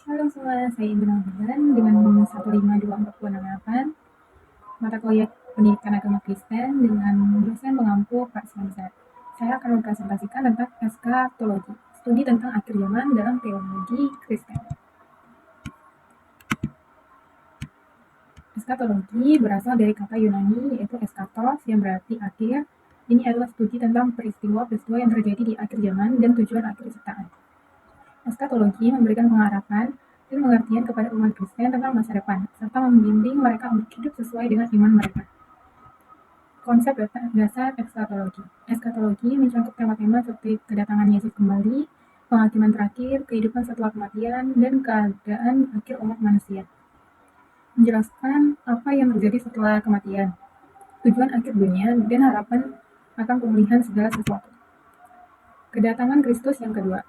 Halo semua, saya Indra Maulana dengan 1524068, mata kuliah Pendidikan Agama Kristen dengan dosen pengampu Pak Samsat. Saya akan mempresentasikan tentang eskatologi, studi tentang akhir zaman dalam teologi Kristen. Eskatologi berasal dari kata Yunani yaitu eskatos yang berarti akhir. Ini adalah studi tentang peristiwa-peristiwa yang terjadi di akhir zaman dan tujuan akhir ciptaan. Eskatologi memberikan pengharapan dan pengertian kepada umat Kristen tentang masa depan, serta membimbing mereka untuk hidup sesuai dengan iman mereka. Konsep dasar eskatologi. Eskatologi mencakup tema-tema seperti kedatangan Yesus kembali, penghakiman terakhir, kehidupan setelah kematian, dan keadaan akhir umat manusia. Menjelaskan apa yang terjadi setelah kematian, tujuan akhir dunia, dan harapan akan pemulihan segala sesuatu. Kedatangan Kristus yang kedua.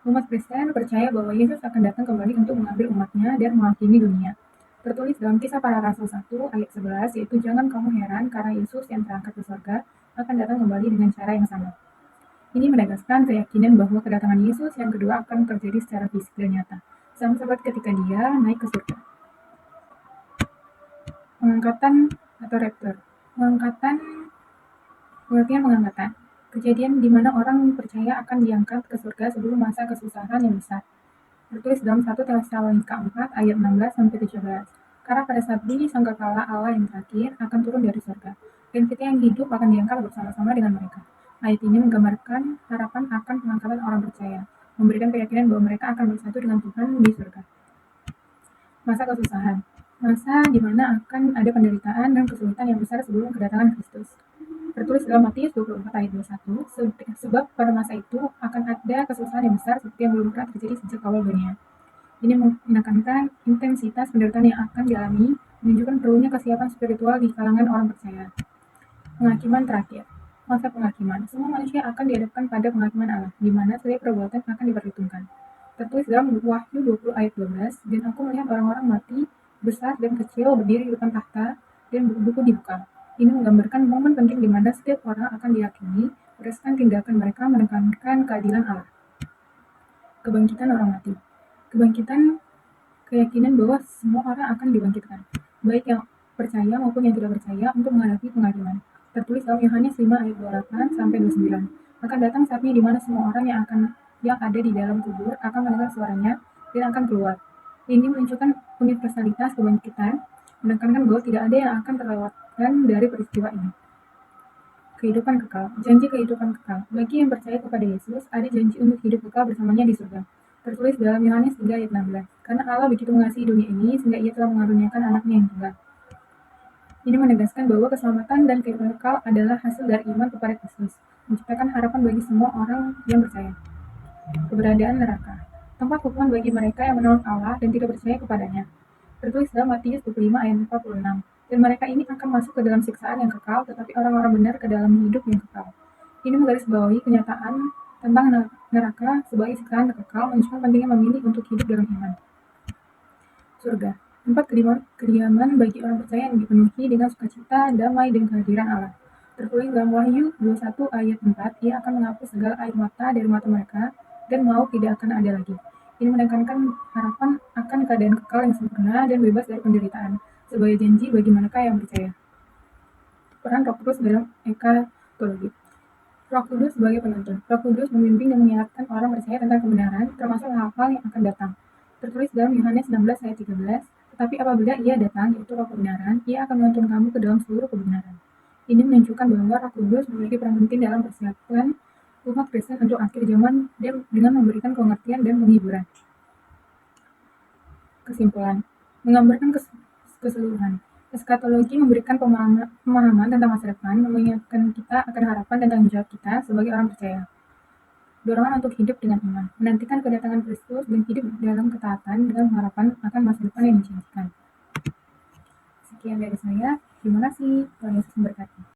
Umat Kristen percaya bahwa Yesus akan datang kembali untuk mengambil umatnya dan menghakimi dunia. Tertulis dalam Kisah Para Rasul 1 ayat 11, yaitu jangan kamu heran karena Yesus yang terangkat ke surga akan datang kembali dengan cara yang sama. Ini menegaskan keyakinan bahwa kedatangan Yesus yang kedua akan terjadi secara fisik dan nyata, sama seperti ketika dia naik ke surga. Pengangkatan atau rapture. Pengertian pengangkatan. Kejadian di mana orang percaya akan diangkat ke surga sebelum masa kesusahan yang besar. Tertulis dalam 1 Tesalonika 4 ayat 16-17. Karena pada saat ini sangkakala Allah yang terakhir akan turun dari surga, dan kita yang hidup akan diangkat bersama-sama dengan mereka. Ayat ini menggambarkan harapan akan pengangkatan orang percaya, memberikan keyakinan bahwa mereka akan bersatu dengan Tuhan di surga. Masa kesusahan. Masa di mana akan ada penderitaan dan kesulitan yang besar sebelum kedatangan Kristus. Tertulis dalam Matius 24 ayat 21, sebab pada masa itu akan ada kesusahan yang besar seperti yang belum pernah terjadi sejak awal dunia. Ini menekankan intensitas penderitaan yang akan dialami, menunjukkan perlunya kesiapan spiritual di kalangan orang percaya. Penghakiman terakhir. Masa penghakiman. Semua manusia akan dihadapkan pada penghakiman Allah, di mana setiap perbuatan akan diperhitungkan. Tertulis dalam Wahyu 20 ayat 12, dan aku melihat orang-orang mati, besar dan kecil, berdiri di depan tahta, dan buku-buku dibuka. Ini menggambarkan momen penting di mana setiap orang akan dihakimi berdasarkan tindakan mereka menekankan keadilan Allah. Kebangkitan orang mati. Kebangkitan, keyakinan bahwa semua orang akan dibangkitkan, baik yang percaya maupun yang tidak percaya, untuk menghadapi penghakiman. Tertulis dalam Yohanes 5 ayat 28-29. Akan datang saatnya di mana semua orang yang ada di dalam kubur akan mendengar suaranya dan akan keluar. Ini menunjukkan universalitas kebangkitan, menekankan bahwa tidak ada yang akan terlewatkan dari peristiwa ini. Kehidupan kekal. Janji kehidupan kekal. Bagi yang percaya kepada Yesus, ada janji untuk hidup kekal bersamanya di surga. Tertulis dalam Yohanes 3 ayat 16. Karena Allah begitu mengasihi dunia ini, sehingga ia telah mengaruniakan anaknya yang tunggal. Ini menegaskan bahwa keselamatan dan kehidupan kekal adalah hasil dari iman kepada Kristus, menciptakan harapan bagi semua orang yang percaya. Keberadaan neraka. Tempat hukuman bagi mereka yang menolak Allah dan tidak percaya kepadanya. Tertulis dalam Matius 25 ayat 46. Dan mereka ini akan masuk ke dalam siksaan yang kekal, tetapi orang-orang benar ke dalam hidup yang kekal. Ini menggarisbawahi kenyataan tentang neraka sebagai siksaan kekal, menunjukkan pentingnya memilih untuk hidup dalam iman. Surga. Tempat kediaman bagi orang percaya yang dipenuhi dengan sukacita, damai, dan kehadiran Allah. Tertulis dalam Wahyu 21 ayat 4, ia akan menghapus segala air mata dari mata mereka, dan maut tidak akan ada lagi. Ini menekankan harapan akan keadaan kekal yang sempurna dan bebas dari penderitaan, sebagai janji bagi mereka yang percaya. Peran Roh Kudus dalam eskatologi. Roh Kudus sebagai penuntun. Roh Kudus membimbing dan mengingatkan orang percaya tentang kebenaran, termasuk hal-hal yang akan datang. Tertulis dalam Yohanes 16 ayat 13, tetapi apabila ia datang, yaitu Roh kebenaran, ia akan menuntun kamu ke dalam seluruh kebenaran. Ini menunjukkan bahwa Roh Kudus memiliki peran penting dalam persiapan umat Kristen untuk akhir zaman dengan memberikan pengertian dan penghiburan. Kesimpulan. Menggambarkan keseluruhan. Eskatologi memberikan pemahaman tentang masa depan, mengingatkan kita akan harapan dan tanggung jawab kita sebagai orang percaya. Dorongan untuk hidup dengan iman, menantikan kedatangan Kristus dan hidup dalam ketaatan dengan harapan akan masa depan yang dijanjikan. Sekian dari saya. Terima kasih. Tuhan Yesus memberkati.